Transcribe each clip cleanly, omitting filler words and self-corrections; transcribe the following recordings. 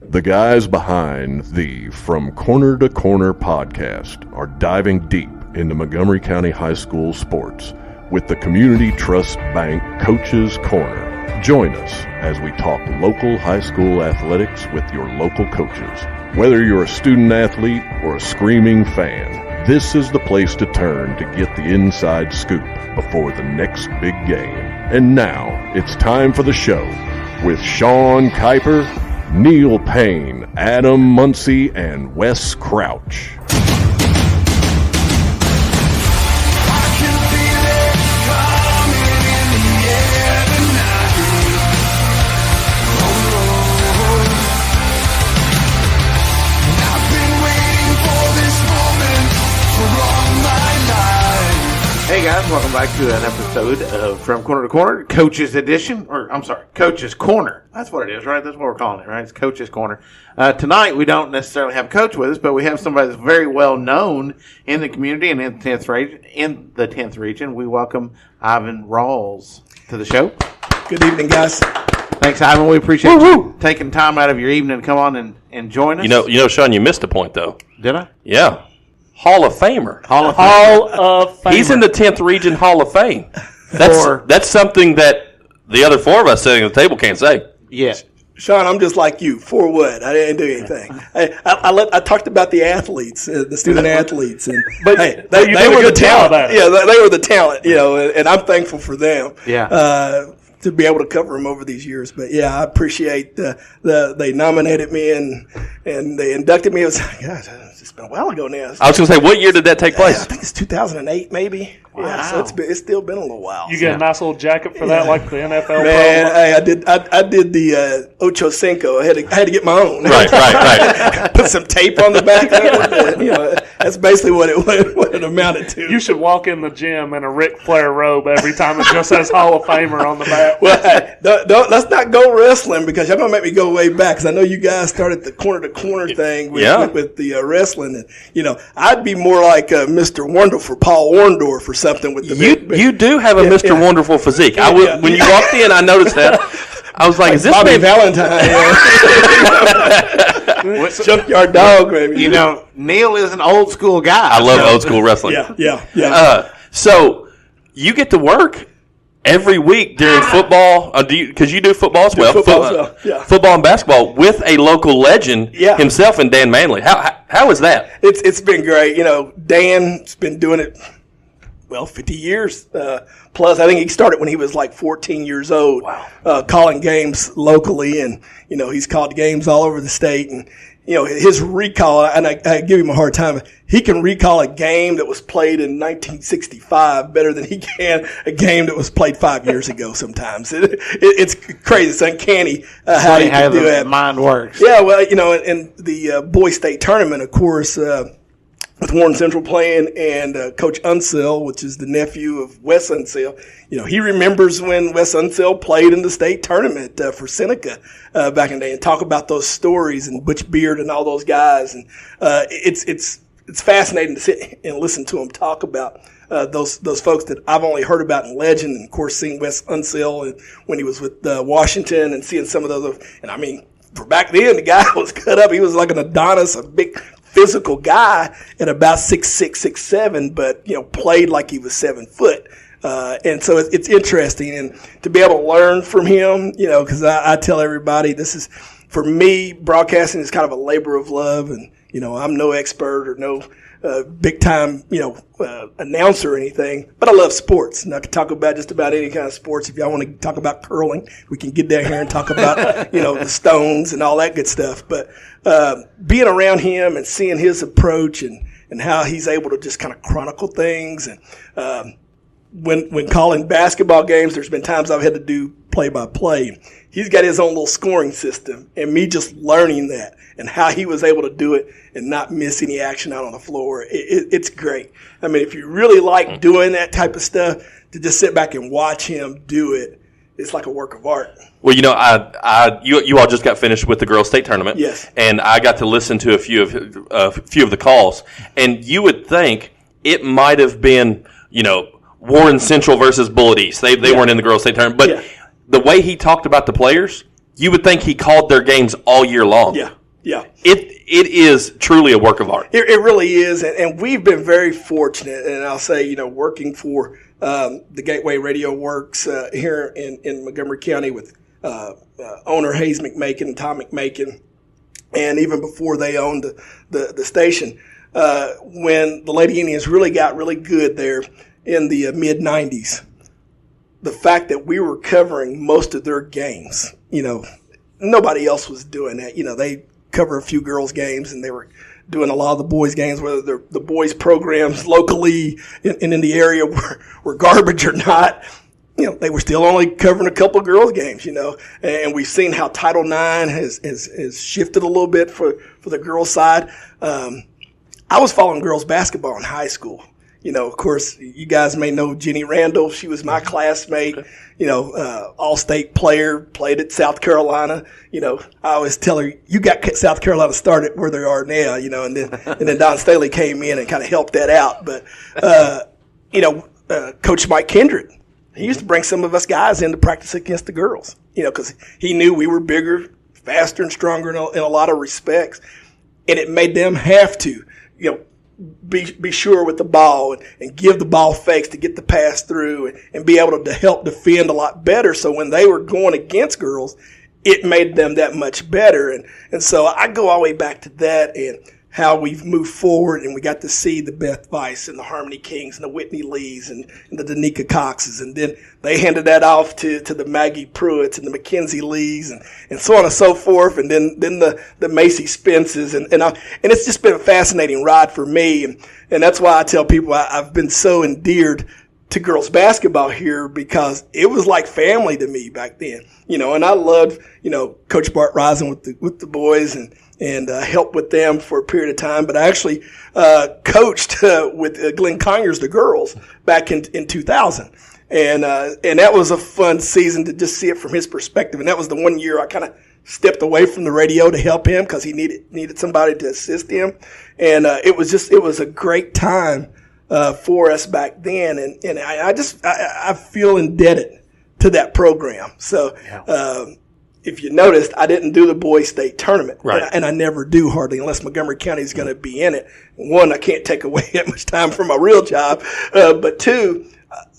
The guys behind the From Corner to Corner podcast are diving deep into Montgomery County High School sports with the Community Trust Bank Coaches Corner. Join us as we talk local high school athletics with your local coaches. Whether you're a student athlete or a screaming fan, this is the place to turn to get the inside scoop before the next big game. And now it's time for the show with Sean Kiper, Neil Payne, Adam Muncy, and Wes Crouch. Hey guys, welcome back to an episode of From Corner to Corner, Coach's Edition, Coach's Corner. That's what it is, right? That's what we're calling it, right? It's Coach's Corner. Tonight, we don't necessarily have a coach with us, but we have somebody that's very well known in the community and in the 10th region. We welcome Ivan Ralls to the show. Good evening, guys. Thanks, Ivan. We appreciate you taking time out of your evening to come on and join us. You know, Sean, you missed a point, though. Did I? Yeah. Hall of Famer. Hall of Famer. He's in the 10th Region Hall of Fame. That's something that the other four of us sitting at the table can't say. Yes. Sean, I'm just like you. For what? I didn't do anything. I talked about the athletes, the student athletes, and but they were the talent. Yeah, they were the talent. You know, and I'm thankful for them. Yeah. To be able to cover them over these years. But yeah, I appreciate they nominated me and they inducted me. It was, gosh, it's been a while ago now. I was going to say, what year did that take place? I think it's 2008, maybe. Wow. Yeah, so it's still been a little while. You get a nice little jacket for that, like the NFL. Man, hey, I did the Ocho Cinco. I had to get my own. Right. Put some tape on the back of it. You know, that's basically what it amounted to. You should walk in the gym in a Ric Flair robe every time it just says Hall of Famer on the back. Well, hey, let's not go wrestling because you're gonna make me go way back. Because I know you guys started the corner to corner thing with the wrestling, and you know I'd be more like Mr. Wonderful, Paul Orndorff, or something with the you do have a Mr. Wonderful physique. When you walked in, I noticed that. I was like, is this Bobby Valentine? Junkyard Dog, baby. You know, Neil is an old school guy. I love old school wrestling. Yeah. So you get to work every week during football, because you do football as well. Football and basketball with a local legend himself and Dan Manley. How is that? It's been great. You know, Dan's been doing it, 50 years plus. I think he started when he was like 14 years old. Wow. Calling games locally, and you know he's called games all over the state. And you know his recall, and I give him a hard time. He can recall a game that was played in 1965 better than he can a game that was played 5 years ago. Sometimes it's crazy. It's uncanny how he can do that. Mind works. Yeah, well, you know, in the boys state tournament, of course. With Warren Central playing and Coach Unsell, which is the nephew of Wes Unsell, you know, he remembers when Wes Unsell played in the state tournament for Seneca back in the day, and talk about those stories and Butch Beard and all those guys, and it's fascinating to sit and listen to them talk about those folks that I've only heard about in legend, and of course seeing Wes Unsell and when he was with Washington and seeing some of those, and I mean, for back then the guy was cut up. He was like an Adonis, a big physical guy at about 6'6", 6'7", but you know played like he was 7 foot, and so it's interesting and to be able to learn from him. You know, because I tell everybody this is for me broadcasting is kind of a labor of love, and you know I'm no expert or no big time announcer or anything, but I love sports and I can talk about just about any kind of sports. If y'all want to talk about curling, we can get down here and talk about the Stones and all that good stuff. But being around him and seeing his approach and how he's able to just kind of chronicle things, and when calling basketball games, there's been times I've had to do play-by-play. He's got his own little scoring system, and me just learning that and how he was able to do it and not miss any action out on the floor. It's great. I mean, if you really like doing that type of stuff, to just sit back and watch him do it, it's like a work of art. Well, you know, you all just got finished with the girls' state tournament. Yes. And I got to listen to a few of the calls, and you would think it might have been, Warren Central versus Bullitt East. They weren't in the girls' state tournament, but the way he talked about the players, you would think he called their games all year long. Yeah. It is truly a work of art. It really is, and we've been very fortunate. And I'll say, working for the Gateway Radio Works here in Montgomery County with owner Hayes McMakin and Tom McMakin, and even before they owned the station, when the Lady Indians really got really good there in the mid-'90s, the fact that we were covering most of their games, nobody else was doing that. They cover a few girls' games, and they were doing a lot of the boys' games, whether they're the boys' programs locally and in the area were garbage or not. They were still only covering a couple of girls' games, and we've seen how Title IX has shifted a little bit for the girls' side. I was following girls' basketball in high school. Of course, you guys may know Jenny Randall. She was my classmate, all-state player, played at South Carolina. I always tell her, you got South Carolina started where they are now, and then Don Staley came in and kind of helped that out. But, Coach Mike Kendrick, he used to bring some of us guys in to practice against the girls, because he knew we were bigger, faster, and stronger in a lot of respects. And it made them have to, be sure with the ball and give the ball fakes to get the pass through and be able to help defend a lot better. So when they were going against girls, it made them that much better. And so I go all the way back to that and how we've moved forward, and we got to see the Beth Weiss and the Harmony Kings and the Whitney Lees and the Danica Coxes. And then they handed that off to the Maggie Pruitts and the Mackenzie Lees and so on and so forth. And then the Macy Spences. And it's just been a fascinating ride for me. And that's why I tell people I've been so endeared to girls basketball here, because it was like family to me back then. And I loved, Coach Bart Rising with the boys and helped with them for a period of time. But I actually coached with Glenn Conyers, the girls, back in 2000. And that was a fun season to just see it from his perspective. And that was the one year I kind of stepped away from the radio to help him, because he needed somebody to assist him. And it was a great time for us back then. And I feel indebted to that program. So, if you noticed, I didn't do the boys' state tournament, right? And I never do hardly, unless Montgomery County is going to be in it. One, I can't take away that much time from my real job, but two,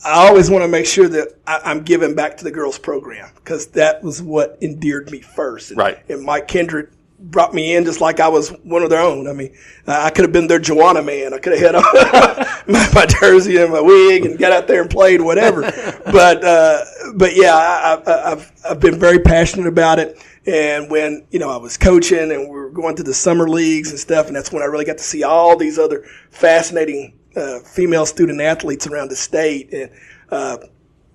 I always want to make sure that I'm giving back to the girls' program, because that was what endeared me first. Right. And Mike Kendrick brought me in just like I was one of their own. I mean, I could have been their Joanna man. I could have had on my jersey and my wig and got out there and played whatever. But yeah, I've been very passionate about it. And when, I was coaching and we were going to the summer leagues and stuff, and that's when I really got to see all these other fascinating female student athletes around the state, and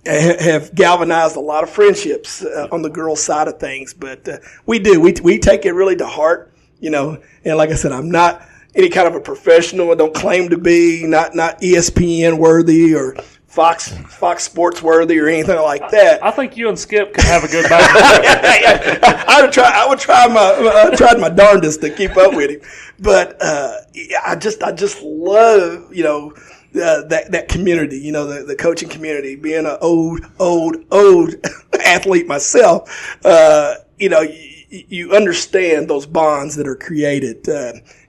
have galvanized a lot of friendships on the girls' side of things. But we take it really to heart, and like I said, I'm not any kind of a professional. I don't claim to be, not ESPN worthy or Fox Sports worthy or anything like that. I think you and Skip could have a good battle. I would tried my darndest to keep up with him, but I just love that community, the coaching community. Being an old athlete myself, you understand those bonds that are created.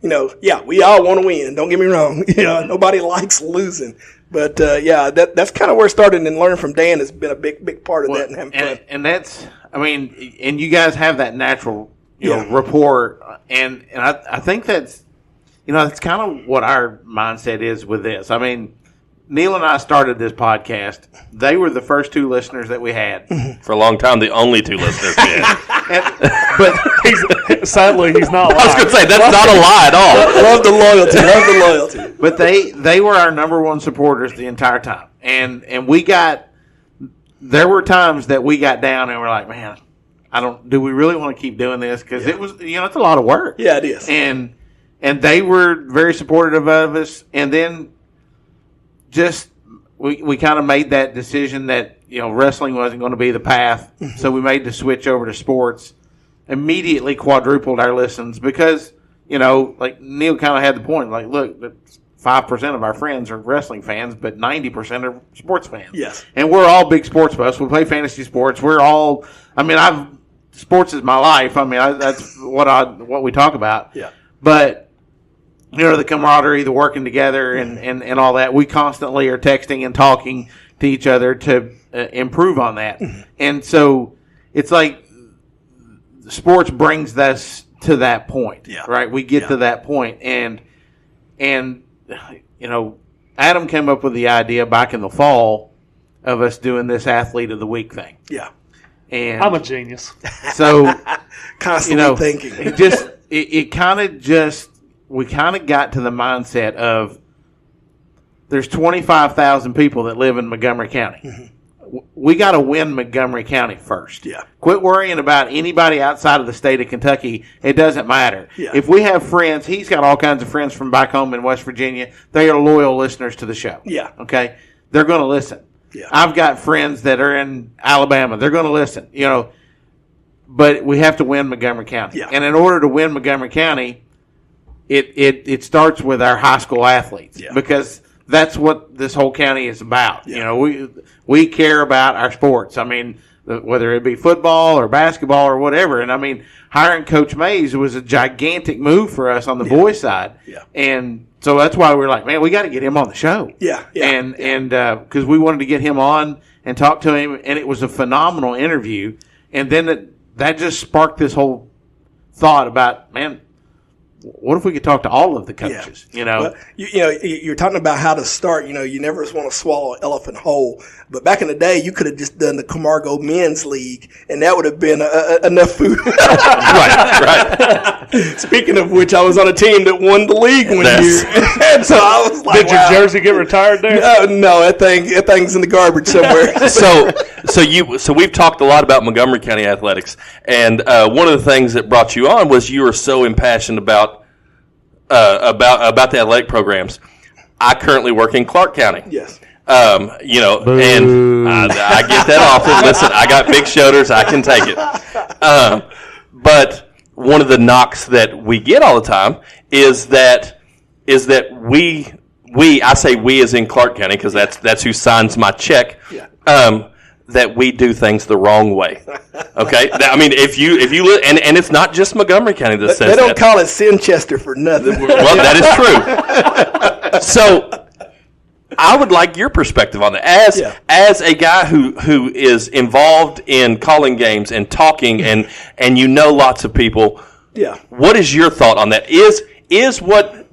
We all want to win. Don't get me wrong. Nobody likes losing. But that's kind of where it started, and learning from Dan has been a big part of that, and having fun. And that's, and you guys have that natural, rapport, and I think that's, that's kind of what our mindset is with this. Neil and I started this podcast. They were the first two listeners that we had. For a long time, the only two listeners we had. But sadly, he's not lying. I was going to say, that's not a lie at all. Love the loyalty. But they were our number one supporters the entire time. And there were times that we got down and we're like, man, do we really want to keep doing this? Because it was, it's a lot of work. Yeah, it is. And they were very supportive of us. And then just we kind of made that decision that wrestling wasn't going to be the path, so we made the switch over to sports. Immediately quadrupled our listens because like Neil kind of had the point. Like, look, 5% of our friends are wrestling fans, but 90% are sports fans. Yes, and we're all big sports buffs. We play fantasy sports. We're all. sports is my life. I mean, that's what we talk about. Yeah. But the camaraderie, the working together, and all that. We constantly are texting and talking to each other to improve on that. And so it's like sports brings us to that point, right? We get to that point, and Adam came up with the idea back in the fall of us doing this Athlete of the Week thing. Yeah. And I'm a genius. So constantly thinking. We kind of got to the mindset of there's 25,000 people that live in Montgomery County. Mm-hmm. We got to win Montgomery County first. Yeah. Quit worrying about anybody outside of the state of Kentucky. It doesn't matter. Yeah. If we have friends, he's got all kinds of friends from back home in West Virginia. They are loyal listeners to the show. Yeah. Okay? They're going to listen. Yeah. I've got friends that are in Alabama. They're going to listen. But we have to win Montgomery County. Yeah. And in order to win Montgomery County, it starts with our high school athletes. Yeah. Because that's what this whole county is about. Yeah. We care about our sports. I mean, whether it be football or basketball or whatever. And I mean, hiring Coach Mays was a gigantic move for us on the boys' side. Yeah. And so that's why we're like, man, we got to get him on the show. Yeah. And because we wanted to get him on and talk to him, and it was a phenomenal interview. And then that just sparked this whole thought about, man, what if we could talk to all of the coaches? Well, you're talking about how to start. You never want to swallow an elephant whole. But back in the day, you could have just done the Camargo Men's League, and that would have been enough food. Right. Speaking of which, I was on a team that won the league one year, and so I was like, "Did your jersey get retired there?" No, that thing's in the garbage somewhere. So we've talked a lot about Montgomery County athletics, and one of the things that brought you on was you were so impassioned about the athletic programs. I currently work in Clark County. Yes. And I get that often. Listen, I got big shoulders. I can take it. But one of the knocks that we get all the time is that I say we as in Clark County because that's who signs my check. Yeah. That we do things the wrong way. Okay, I mean, if you and it's not just Montgomery County that says they don't that. call it Sinchester for nothing. Well, that is true. So, I would like your perspective on that as a guy who is involved in calling games and talking and lots of people. Yeah. What is your thought on that? Is what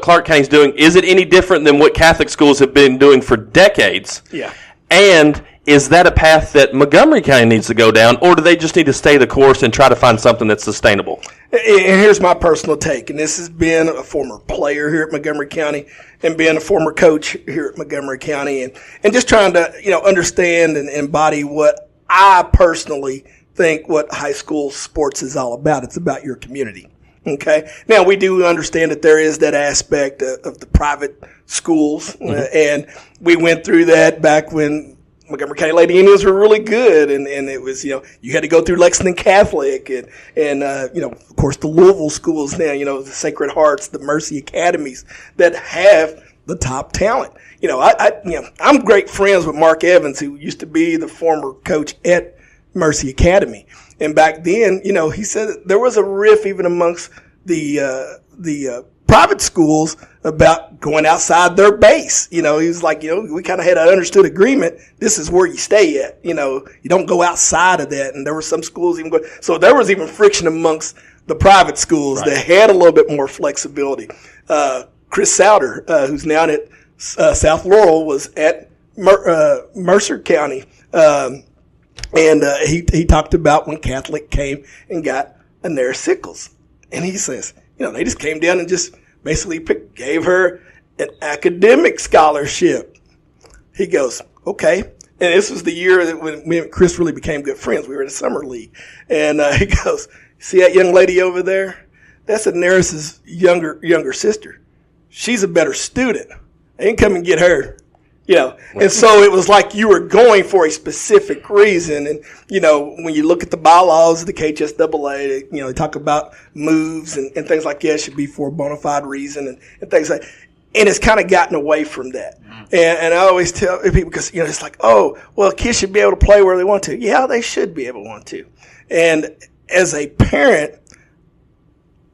Clark County is doing? Is it any different than what Catholic schools have been doing for decades? Yeah. And is that a path that Montgomery County needs to go down, or do they just need to stay the course and try to find something that's sustainable? And here's my personal take, and this has been a former player here at Montgomery County and being a former coach here at Montgomery County and just trying to, understand and embody what I personally think what high school sports is all about. It's about your community. Okay. Now, we do understand that there is that aspect of the private schools, and we went through that back when Montgomery County Lady Indians were really good, and it was, you had to go through Lexington Catholic and of course the Louisville schools now, the Sacred Hearts, the Mercy Academies that have the top talent. I'm great friends with Mark Evans, who used to be the former coach at Mercy Academy. And back then, he said there was a riff even amongst the private schools about going outside their base. He was like, we kind of had an understood agreement. This is where you stay at. You don't go outside of that. And there were some schools even going. So there was even friction amongst the private schools that had a little bit more flexibility. Chris Souter, who's now at South Laurel, was at Mercer County. And he talked about when Catholic came and got Anera Sickles. And he says, they just came down and just basically gave her an academic scholarship. He goes, okay. And this was the year that when me and Chris really became good friends. We were in a summer league. And he goes, see that young lady over there? That's Anera's younger sister. She's a better student. They didn't come and get her. And so it was like you were going for a specific reason. And, when you look at the bylaws of the KHSAA, they talk about moves and things like that should be for a bona fide reason and things like that. And it's kind of gotten away from that. And I always tell people, because, it's like, oh, well, kids should be able to play where they want to. Yeah, they should be able to want to. And as a parent,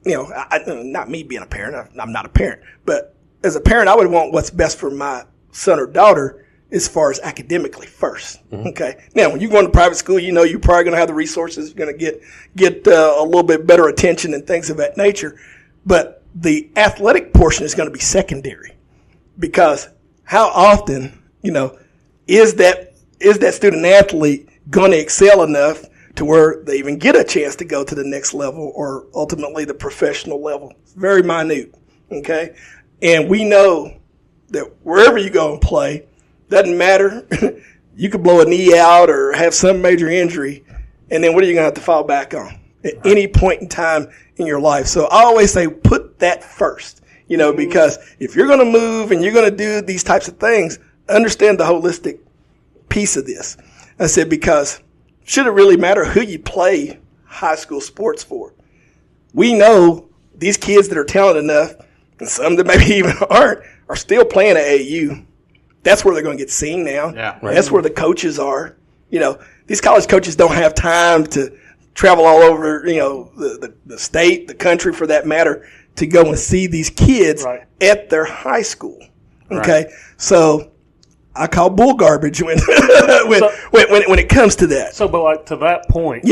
not me being a parent, I'm not a parent, but as a parent, I would want what's best for my son or daughter as far as academically first. Okay. Now, when you go into private school, you're probably going to have the resources, you're going to get a little bit better attention and things of that nature. But the athletic portion is going to be secondary, because how often, is that student athlete going to excel enough to where they even get a chance to go to the next level or ultimately the professional level? It's very minute. Okay. And we know that wherever you go and play, doesn't matter. You could blow a knee out or have some major injury, and then what are you going to have to fall back on at any point in time in your life? So I always say put that first, because if you're going to move and you're going to do these types of things, understand the holistic piece of this. I said, because should it really matter who you play high school sports for? We know these kids that are talented enough, and some that maybe even aren't, are still playing at AAU. That's where they're going to get seen now. Yeah, right. That's where the coaches are. These college coaches don't have time to travel all over, the state, the country for that matter, to go and see these kids at their high school. Okay. Right. So I call bull garbage when it comes to that. So, but to that point,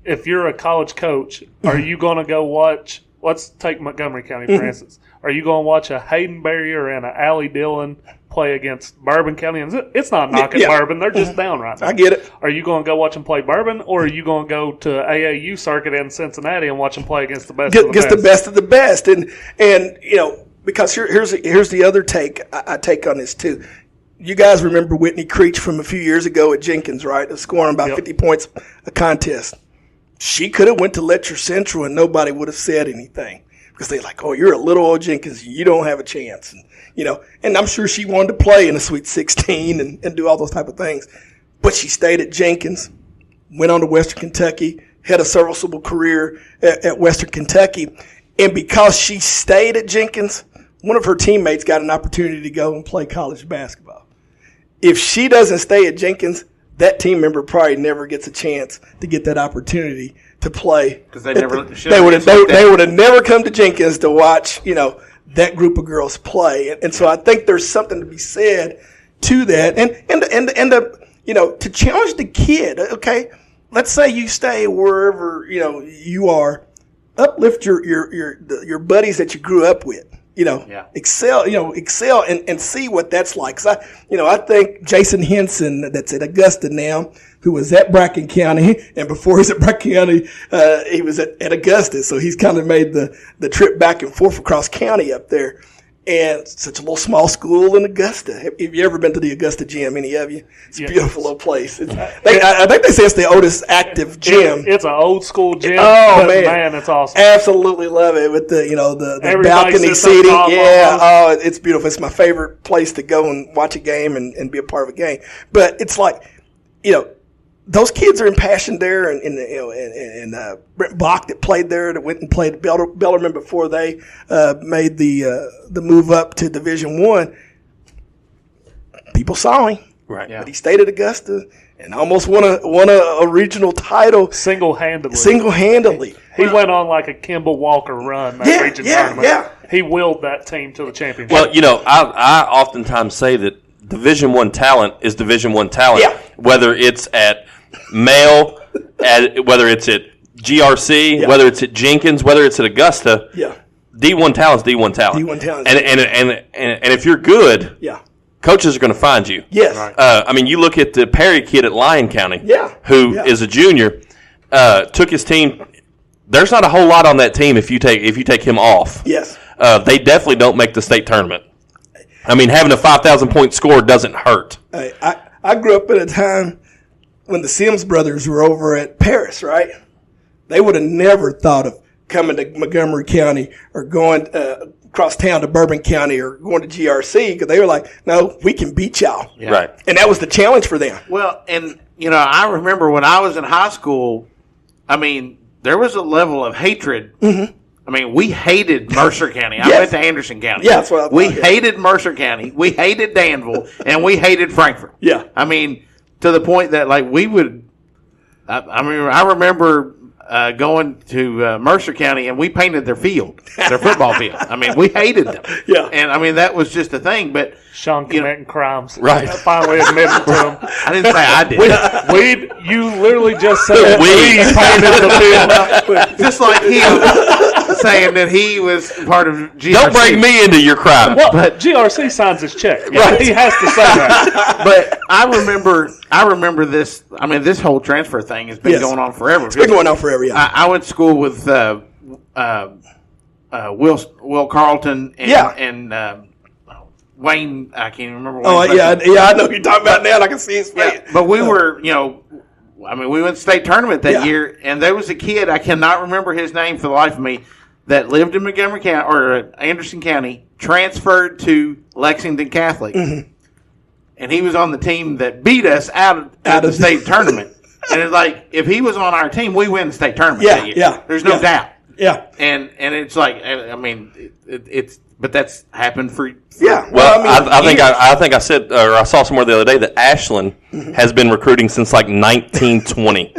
if you're a college coach, are you going to go watch? Let's take Montgomery County for instance. Are you going to watch a Hayden Barrier and a Allie Dillon play against Bourbon County? And it's not knocking Bourbon; they're just down right now. I get it. Are you going to go watch them play Bourbon, or are you going to go to AAU circuit in Cincinnati and watch them play against the best? Against the best of the best, and because here's the other take I take on this too. You guys remember Whitney Creech from a few years ago at Jenkins, right? Scoring about 50 points a contest. She could have went to Letcher Central and nobody would have said anything, because they're like, oh, you're a little old Jenkins, you don't have a chance. And I'm sure she wanted to play in a Sweet 16 and do all those type of things. But she stayed at Jenkins, went on to Western Kentucky, had a serviceable career at Western Kentucky. And because she stayed at Jenkins, one of her teammates got an opportunity to go and play college basketball. If she doesn't stay at Jenkins, that team member probably never gets a chance to get that opportunity to play. Because they would have never come to Jenkins to watch, that group of girls play. And so I think there's something to be said to that. And to challenge the kid, okay, let's say you stay wherever, you are, uplift your buddies that you grew up with. Excel and see what that's like. 'Cause I think Jason Henson, that's at Augusta now, who was at Bracken County, and before he was at Bracken County, he was at Augusta. So he's kind of made the trip back and forth across county up there. And such a little small school in Augusta. Have you ever been to the Augusta gym, any of you? It's a beautiful little place. I think they say it's the oldest active gym. It's an old school gym. Oh, man, it's awesome. Absolutely love it with the balcony seating. Yeah, oh, it's beautiful. It's my favorite place to go and watch a game and be a part of a game. But it's like, those kids are impassioned there, and Brent Bach that played there, that went and played Bellarmine before they made the move up to Division I. People saw him, right? But he stayed at Augusta and almost won a regional title single-handedly. He went on like a Kimball Walker run that region tournament. Yeah. He willed that team to the championship. Well, I oftentimes say that Division I talent is Division I talent, whether it's at Male, whether it's at GRC, whether it's at Jenkins, whether it's at Augusta. D1 talent is D1 talent. D1 talent. And if you're good, coaches are going to find you. Yes. Right. You look at the Perry kid at Lyon County, who is a junior, took his team. There's not a whole lot on that team if you take him off. Yes. They definitely don't make the state tournament. Having a 5,000 point score doesn't hurt. I grew up at a time when the Sims brothers were over at Paris, right? They would have never thought of coming to Montgomery County or going across town to Bourbon County or going to GRC, because they were like, no, we can beat y'all. Yeah. Right. And that was the challenge for them. Well, and, I remember when I was in high school, there was a level of hatred I mean, we hated Mercer County. I went to Anderson County. Yeah, that's what I thought. We hated Mercer County. We hated Danville, and we hated Frankfort. Yeah. I mean, to the point that like we would. I remember going to Mercer County, and we painted their football field. I mean, we hated them. Yeah. And I mean, that was just a thing. But Sean committing crimes. Right. I finally admitted to him. I didn't say I did. You literally just said we painted the field. Just like him saying that he was part of GRC. Don't bring me into your crime. Well, but GRC signs his check. Right. He has to say that. But I remember this. I mean, this whole transfer thing has been going on forever. It's been going on forever. Yeah. I went to school with Will Carlton and Wayne. I can't even remember. I know who you're talking about now. And I can see his face. Yeah, but we were, I mean, we went to state tournament that year, and there was a kid, I cannot remember his name for the life of me, that lived in Montgomery County or Anderson County, transferred to Lexington Catholic, and he was on the team that beat us out of the state tournament. And it's like, if he was on our team, we win the state tournament that year. Yeah, there's no doubt. Yeah, and it's like, I mean, but that's happened for yeah. Well, I think I said, or I saw somewhere the other day that Ashland has been recruiting since like 1920.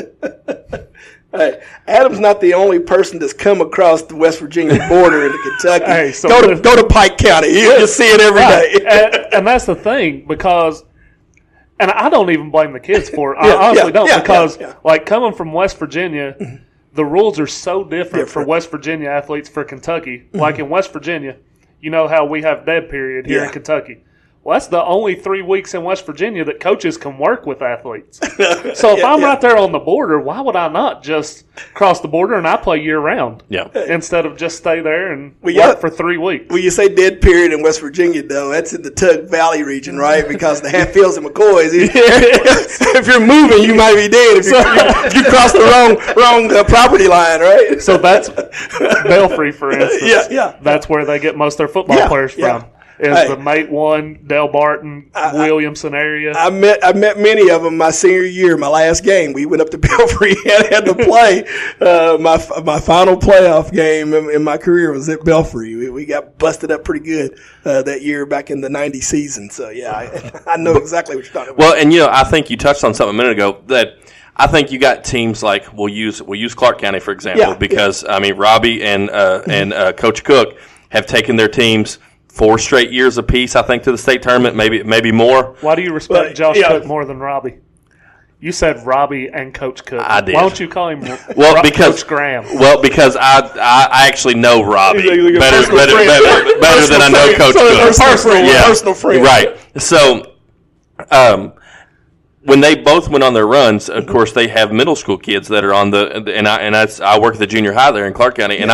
Hey, Adam's not the only person that's come across the West Virginia border into Kentucky. Hey, so go to Pike County. You just see it every day. And that's the thing, because, and I don't even blame the kids for it. I honestly don't, because like coming from West Virginia, the rules are so different for West Virginia athletes for Kentucky. Like in West Virginia, you know how we have dead period here in Kentucky. Well, that's the only 3 weeks in West Virginia that coaches can work with athletes. So if I'm right there on the border, why would I not just cross the border and I play year-round? Yeah. Instead of just stay there and work for 3 weeks. When you say dead period in West Virginia, though, that's in the Tug Valley region, right? Because the Hatfields and McCoys, if you're moving, you might be dead if you cross the wrong property line, right? So that's Belfry, for instance. Yeah. That's where they get most of their football players from. Is the Mate 1, Del Barton, Williamson area. I met many of them my senior year, my last game. We went up to Belfry and had to play. My final playoff game in my career was at Belfry. We got busted up pretty good that year back in the 90 season. So, I know exactly what you're talking about. Well, and, I think you touched on something a minute ago that I think you got teams like we'll use Clark County, for example, because, I mean, Robbie and Coach Cook have taken their teams 4 straight years apiece, I think, to the state tournament, maybe more. Why do you respect Josh Cook more than Robbie? You said Robbie and Coach Cook. I did. Why don't you call him Coach Graham? Well, because I actually know Robbie better than I know Coach Cook. Personal friend. Right. So when they both went on their runs, of course, they have middle school kids that are on I work at the junior high there in Clark County, and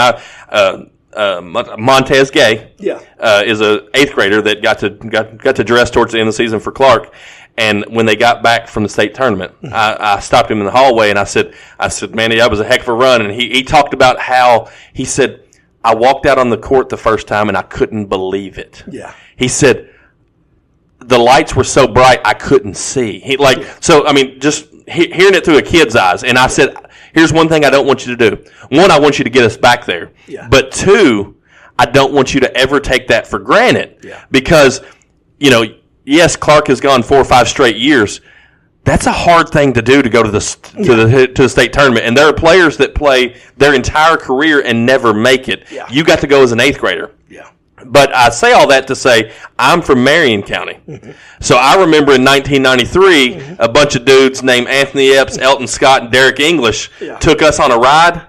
Montez Gay is a 8th grader that got to dress towards the end of the season for Clark. And when they got back from the state tournament, I stopped him in the hallway and I said, Manny, that was a heck of a run. And he talked about how he said, I walked out on the court the first time and I couldn't believe it. Yeah. He said, the lights were so bright I couldn't see. So I mean, just hearing it through a kid's eyes. And I said, here's one thing I don't want you to do. 1, I want you to get us back there. Yeah. But 2, I don't want you to ever take that for granted. Yeah. Because, yes, Clark has gone 4 or 5 straight years. That's a hard thing to do to go to the state tournament. And there are players that play their entire career and never make it. Yeah. You got to go as an 8th grader. Yeah. But I say all that to say I'm from Marion County. So I remember in 1993, a bunch of dudes named Anthony Epps, Elton Scott, and Derek English took us on a ride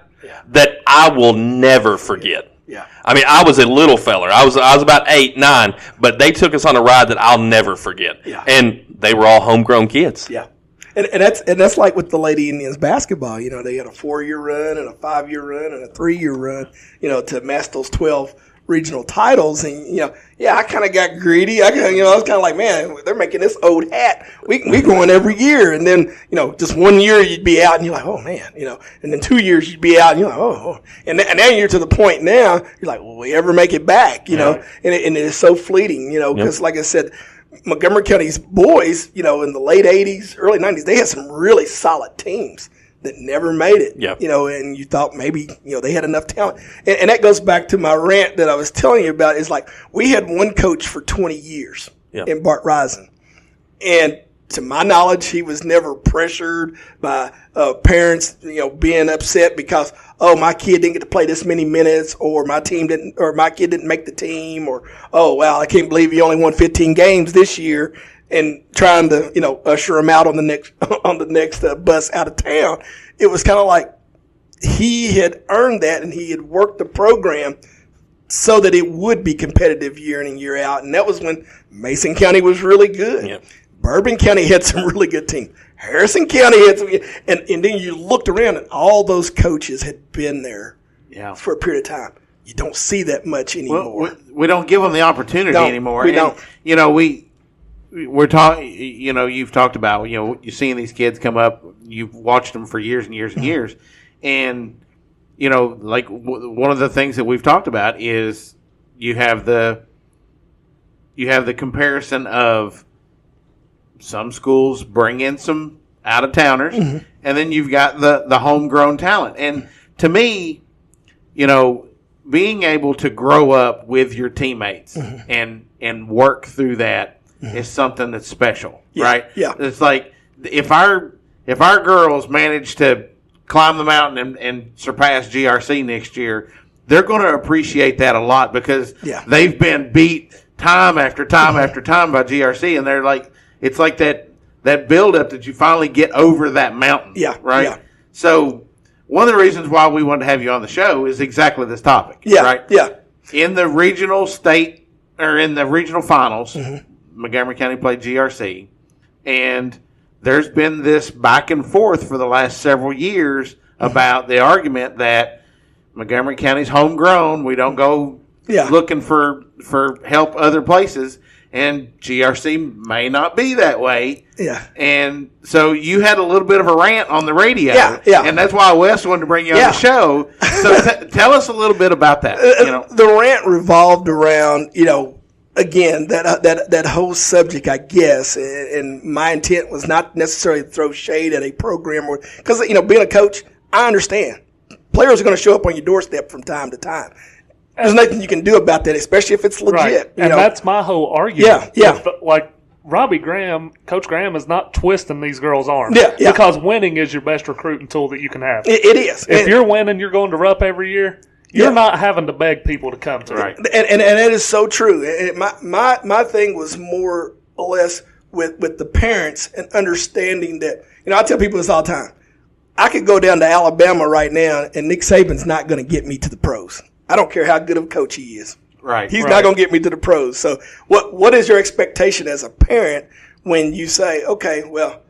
that I will never forget. Yeah. I mean, I was a little feller. I was about 8, 9, but they took us on a ride that I'll never forget. Yeah. And they were all homegrown kids. Yeah. And that's like with the Lady Indians basketball. They had a 4-year run and a 5-year run and a 3-year run, to amass those 12 regional titles. And, I kind of got greedy. I was kind of like, man, they're making this old hat. We going every year. And then, just 1 year you'd be out and you're like, oh man, and then 2 years you'd be out and you're like, oh. And now you're to the point now, you're like, will we ever make it back? And it is so fleeting, because like I said, Montgomery County's boys, in the late 80s, early 90s, they had some really solid teams that never made it. Yep. And you thought maybe, they had enough talent. And that goes back to my rant that I was telling you about. Is like we had one coach for 20 years in Bart Risen. And to my knowledge, he was never pressured by parents, being upset because, my kid didn't get to play this many minutes, or my kid didn't make the team, or, I can't believe he only won 15 games this year, and trying to, usher him out on the next bus out of town. It was kind of like he had earned that, and he had worked the program so that it would be competitive year in and year out. And that was when Mason County was really good. Yep. Bourbon County had some really good teams. Harrison County had some, and then you looked around and all those coaches had been there for a period of time. You don't see that much anymore. Well, we don't give them the opportunity anymore. We don't. We're talking. You've talked about you're seeing these kids come up. You've watched them for years and years and years, and like one of the things that we've talked about is you have the comparison of some schools bring in some out of towners, and then you've got the homegrown talent. And to me, being able to grow up with your teammates and work through that is something that's special, right? Yeah. It's like if our girls manage to climb the mountain and surpass GRC next year, they're going to appreciate that a lot because they've been beat time after time after time by GRC, and they're like, it's like that buildup that you finally get over that mountain. Yeah. Right? Yeah. So one of the reasons why we wanted to have you on the show is exactly this topic. Yeah. Right? Yeah. In the regional finals, Montgomery County played GRC, and there's been this back and forth for the last several years about the argument that Montgomery County's homegrown. We don't go looking for help other places. And GRC may not be that way. Yeah. And so you had a little bit of a rant on the radio. Yeah. And that's why Wes wanted to bring you on the show. So tell us a little bit about that. The rant revolved around, again, that whole subject, I guess. And my intent was not necessarily to throw shade at a program. Because, being a coach, I understand. Players are going to show up on your doorstep from time to time. There's nothing you can do about that, especially if it's legit. Right. And that's my whole argument. Yeah. Like Robbie Graham, Coach Graham is not twisting these girls' arms. Yeah. Because winning is your best recruiting tool that you can have. It is. If you're winning, you're going to Rupp every year. You're not having to beg people to come to it. And it is so true. And my thing was more or less with the parents and understanding that, I tell people this all the time. I could go down to Alabama right now, and Nick Saban's not going to get me to the pros. I don't care how good of a coach he is. Right. He's not going to get me to the pros. So what is your expectation as a parent when you say, okay, well,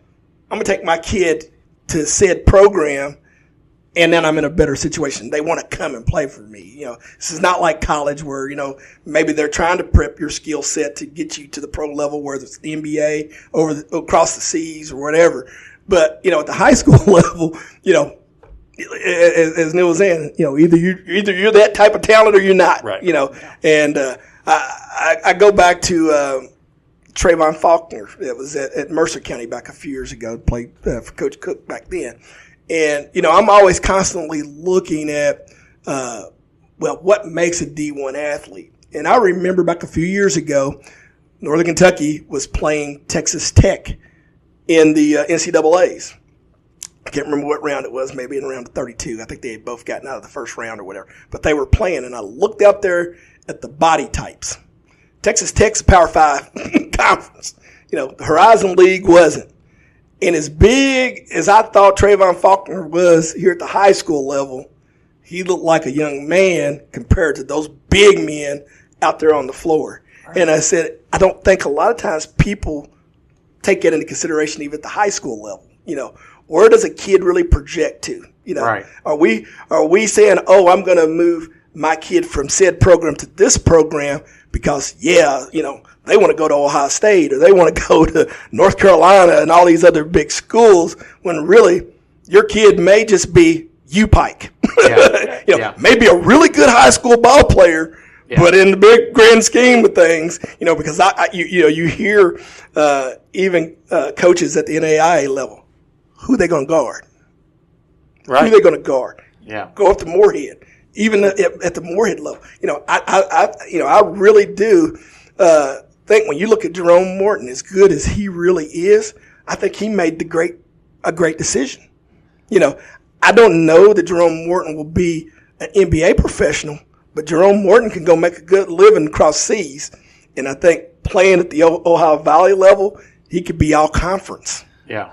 I'm going to take my kid to said program and then I'm in a better situation. They want to come and play for me. This is not like college where, maybe they're trying to prep your skill set to get you to the pro level, whether it's the NBA across the seas or whatever. But, at the high school level, as Neil was saying, either you're that type of talent or you're not, right. And I go back to Trayvon Faulkner. That was at Mercer County back a few years ago. Played for Coach Cook back then, and I'm always constantly looking at what makes a D1 athlete. And I remember back a few years ago, Northern Kentucky was playing Texas Tech in the NCAAs. I can't remember what round it was, maybe in round 32. I think they had both gotten out of the first round or whatever. But they were playing, and I looked out there at the body types. Texas Tech's a Power 5 conference. The Horizon League wasn't. And as big as I thought Trayvon Faulkner was here at the high school level, he looked like a young man compared to those big men out there on the floor. Right. And I said, I don't think a lot of times people take that into consideration even at the high school level. Where does a kid really project to? Right. Are we saying, I'm going to move my kid from said program to this program because, they want to go to Ohio State or they want to go to North Carolina and all these other big schools when really your kid may just be UPike. Maybe a really good high school ball player, but in the big grand scheme of things, because you hear even coaches at the NAIA level, who they going to guard? Who are they going to guard? Yeah. Go up to Moorhead, even at the Moorhead level. I really do think when you look at Jerome Morton, as good as he really is, I think he made a great decision. I don't know that Jerome Morton will be an NBA professional, but Jerome Morton can go make a good living across seas. And I think playing at the Ohio Valley level, he could be all conference. Yeah.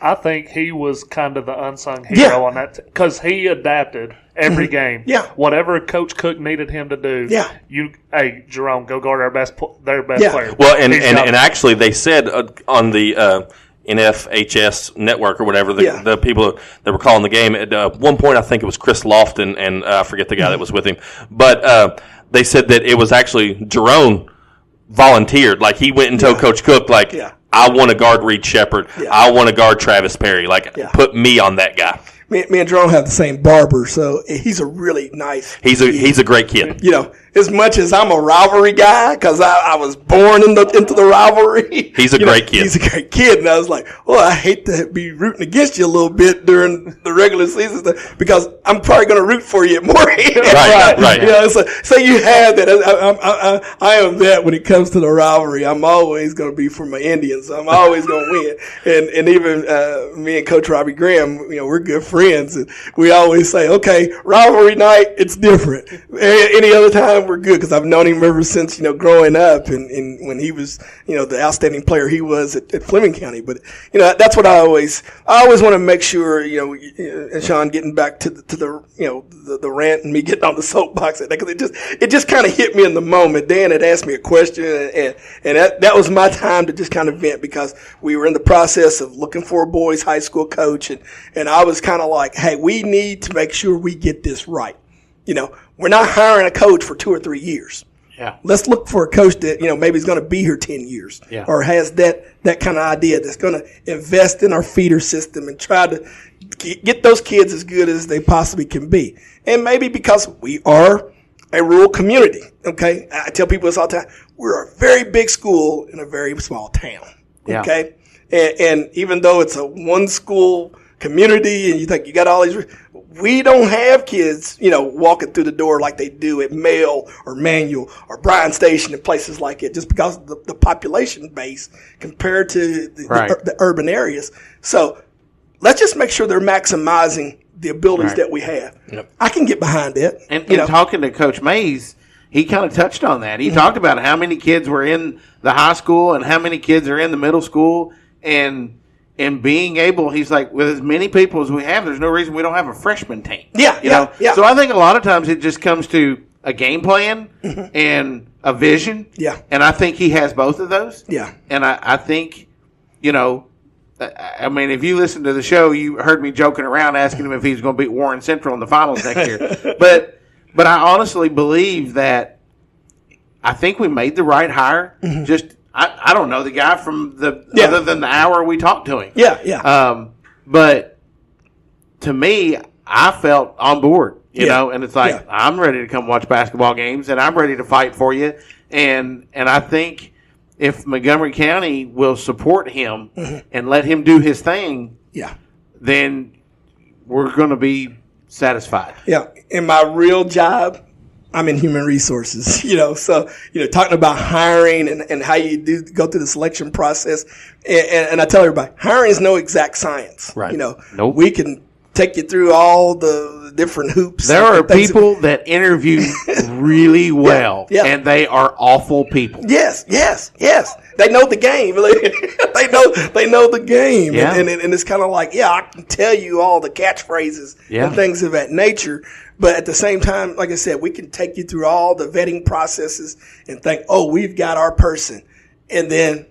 I think he was kind of the unsung hero on that because he adapted every game. Yeah. Whatever Coach Cook needed him to do. Yeah. Hey, Jerome, go guard their best player. Well, and actually they said on the NFHS network or whatever, the people that were calling the game, at one point I think it was Chris Lofton and I forget the guy that was with him. But they said that it was actually Jerome volunteered. Like he went and told Coach Cook, I want to guard Reed Shepherd. Yeah. I want to guard Travis Perry. Put me on that guy. Me and Jerome have the same barber, so he's a really nice He's a great kid. As much as I'm a rivalry guy, because I was born into the rivalry. He's a great kid. He's a great kid. And I was like, I hate to be rooting against you a little bit during the regular season because I'm probably going to root for you at Moorhead. Right. So you have that. I am that when it comes to the rivalry. I'm always going to be for my Indians. I'm always going to win. And even me and Coach Robbie Graham, we're good friends. And we always say, okay, rivalry night, it's different. Any other time, we're good because I've known him ever since, growing up and when he was, the outstanding player he was at Fleming County. But, that's what I always want to make sure, and Sean, getting back to the rant and me getting on the soapbox, because it just kind of hit me in the moment. Dan had asked me a question and that was my time to just kind of vent because we were in the process of looking for a boys high school coach and I was kind of like, hey, we need to make sure we get this right. We're not hiring a coach for 2 or 3 years. Yeah. Let's look for a coach that, maybe is going to be here 10 years or has that kind of idea that's going to invest in our feeder system and try to get those kids as good as they possibly can be. And maybe because we are a rural community, okay? I tell people this all the time. We're a very big school in a very small town, okay? And even though it's a one school community and you think you got all these, we don't have kids, walking through the door like they do at Mail or Manual or Bryan Station and places like it, just because of the population base compared to the urban areas. So let's just make sure they're maximizing the abilities that we have. Yep. I can get behind it. And talking to Coach Mays, he kind of touched on that. He talked about how many kids were in the high school and how many kids are in the middle school and being able, he's like, with as many people as we have, there's no reason we don't have a freshman team. Yeah. So I think a lot of times it just comes to a game plan and a vision. Yeah. And I think he has both of those. Yeah. And I think, if you listen to the show, you heard me joking around asking him if he's going to beat Warren Central in the finals next year. But I honestly believe that I think we made the right hire. Just I don't know the guy from other than the hour we talked to him. Yeah. But to me, I felt on board, and it's like I'm ready to come watch basketball games and I'm ready to fight for you. And I think if Montgomery County will support him and let him do his thing, then we're going to be satisfied. Yeah. In my real job, I'm in human resources, so, talking about hiring and how you do go through the selection process. And I tell everybody, hiring is no exact science. Right. Nope. We can take you through all the different hoops. There are people that interview really well, and they are awful people. Yes. They know the game. they know the game. Yeah. And it's kind of like, I can tell you all the catchphrases and things of that nature. But at the same time, like I said, we can take you through all the vetting processes and think, we've got our person. And then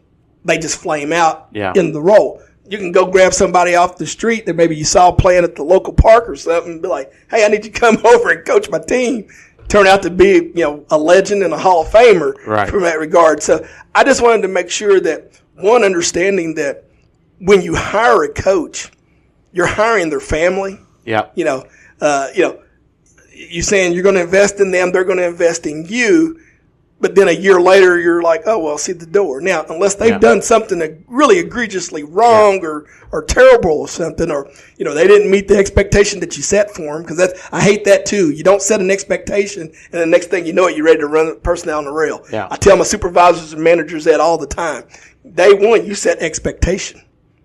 they just flame out in the role. You can go grab somebody off the street that maybe you saw playing at the local park or something and be like, hey, I need you to come over and coach my team. Turn out to be, a legend and a Hall of Famer from that regard. So I just wanted to make sure that, one, understanding that when you hire a coach, you're hiring their family. Yeah. You're saying you're going to invest in them, they're going to invest in you. But then a year later, you're like, oh, well, see the door. Now, unless they've done something really egregiously wrong or terrible or something, or, they didn't meet the expectation that you set for them, because I hate that too. You don't set an expectation, and the next thing you know it, you're ready to run the person down the rail. Yeah. I tell my supervisors and managers that all the time. Day one, you set expectation.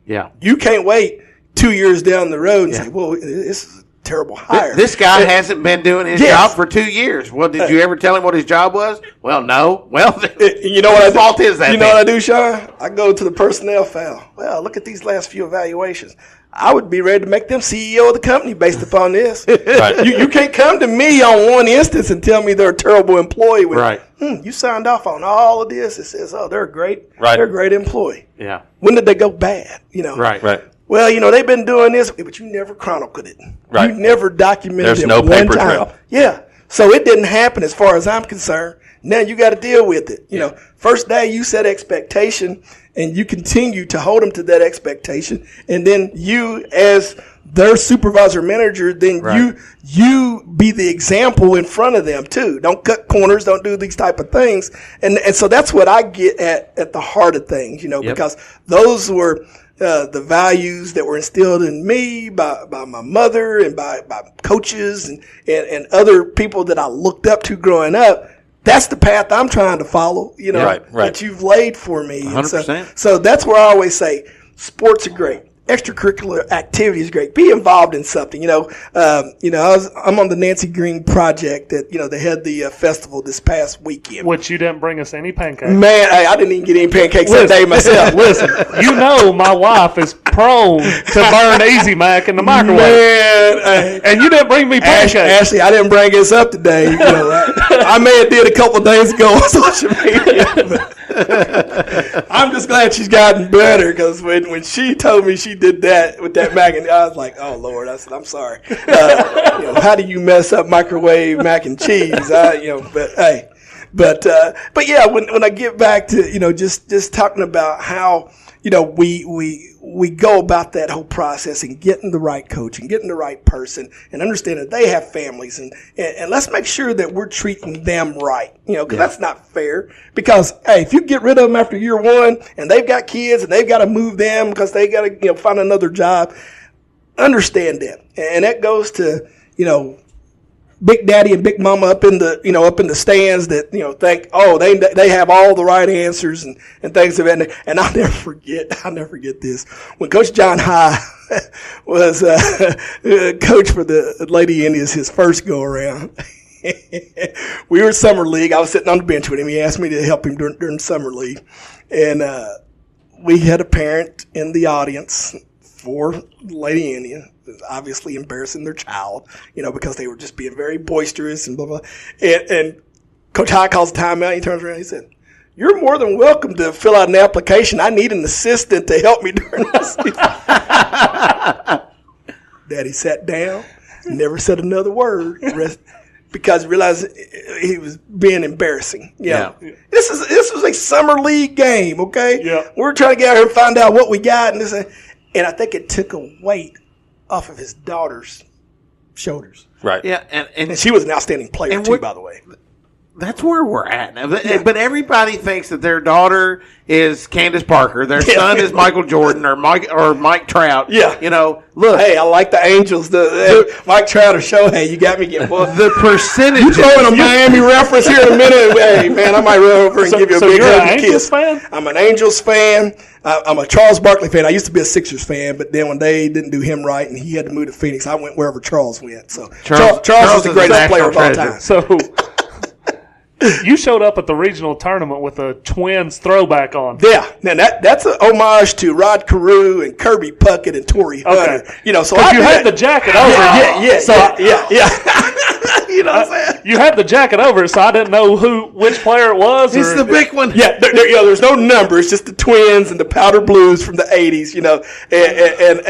Yeah. You can't wait 2 years down the road and say, well, this is terrible hire. This guy hasn't been doing his job for 2 years. Well, did you ever tell him what his job was? Well, no. Well, you know what fault is that? You know what I do, Sean? I go to the personnel file. Well, look at these last few evaluations. I would be ready to make them CEO of the company based upon this. Right. You can't come to me on one instance and tell me they're a terrible employee. Right. You signed off on all of this. It says, oh, they're great. Right. They're a great employee. Yeah. When did they go bad? Right. Well, they've been doing this, but you never chronicled it. Right. You never documented There's it no one paper time. trail. Yeah. So it didn't happen as far as I'm concerned. Now you got to deal with it. First day you set expectation and you continue to hold them to that expectation. And then you, as their supervisor manager, then you be the example in front of them too. Don't cut corners. Don't do these type of things. And so that's what I get at the heart of things, because those were the values that were instilled in me by my mother and by coaches and other people that I looked up to growing up. That's the path I'm trying to follow, that you've laid for me. 100%. So that's where I always say sports are great. Extracurricular activity is great. Be involved in something. I'm on the Nancy Green project that they had the festival this past weekend. Which you didn't bring us any pancakes. Man, I didn't even get any pancakes that day myself. Listen, my wife is prone to burn Easy Mac in the microwave. Man, and you didn't bring me pancakes. Ashley, I didn't bring this up today. I may have did a couple of days ago on social media. I'm just glad she's gotten better, because when she told me she did that with that mac and I was like, oh Lord, I said, I'm sorry. How do you mess up microwave mac and cheese? But yeah, when I get back to just talking about how we go about that whole process and getting the right coach and getting the right person and understanding that they have families and let's make sure that we're treating them right, because that's not fair. Because hey, if you get rid of them after year one and they've got kids and they've got to move them because they got to find another job, understand that, and that goes to Big Daddy and Big Mama up in the stands that think, oh, they have all the right answers and things of that. And I'll never forget this when Coach John High was coach for the Lady Indians his first go around. We were summer league. I was sitting on the bench with him. He asked me to help him during summer league, and we had a parent in the audience for Lady Indian, obviously embarrassing their child, because they were just being very boisterous and blah, blah. And Coach High calls a timeout. He turns around and he said, "You're more than welcome to fill out an application. I need an assistant to help me during this." Daddy sat down, never said another word, because he realized he was being embarrassing. Yeah. This was a summer league game, okay? Yeah. We're trying to get out here and find out what we got, and I think it took a weight off of his daughter's shoulders. Right. Yeah, and she was an outstanding player too, by the way. That's where we're at now. But everybody thinks that their daughter is Candace Parker, their son is Michael Jordan or Mike Trout. Yeah. Look. Hey, I like the Angels. Mike Trout or Shohei, you got me getting both. The percentage. You throwing a Miami reference here in a minute. Hey, man, I might run over and give you a big hug and kiss. Fan? I'm an Angels fan. I'm a Charles Barkley fan. I used to be a Sixers fan, but then when they didn't do him right and he had to move to Phoenix, I went wherever Charles went. So Charles is the greatest player of all time. So you showed up at the regional tournament with a Twins throwback on. Yeah. Now that's an homage to Rod Carew and Kirby Puckett and Torrey Hunter. Okay. So you had the jacket over. Yeah. You know what I'm saying? You had the jacket over, so I didn't know which player it was. It's the big one. Yeah, there's no number. It's just the Twins and the Powder Blues from the 80s,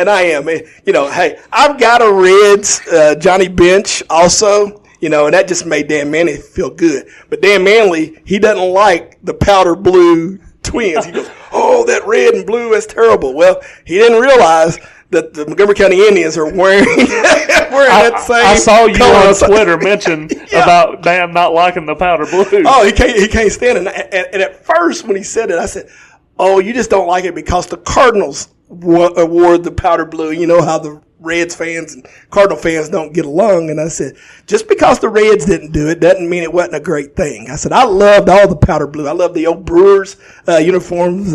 and I am. Hey, I've got a Reds Johnny Bench also. And that just made Dan Manley feel good. But Dan Manley, he doesn't like the powder blue Twins. He goes, oh, that red and blue is terrible. Well, he didn't realize that the Montgomery County Indians are wearing that same. I saw you color on Twitter mention about Dan not liking the powder blue. Oh, he can't stand it. And at first, when he said it, I said, "Oh, you just don't like it because the Cardinals wore the powder blue. You know how the Reds fans and Cardinal fans don't get along." And I said, just because the Reds didn't do it doesn't mean it wasn't a great thing. I said, I loved all the powder blue. I love the old Brewers uniforms,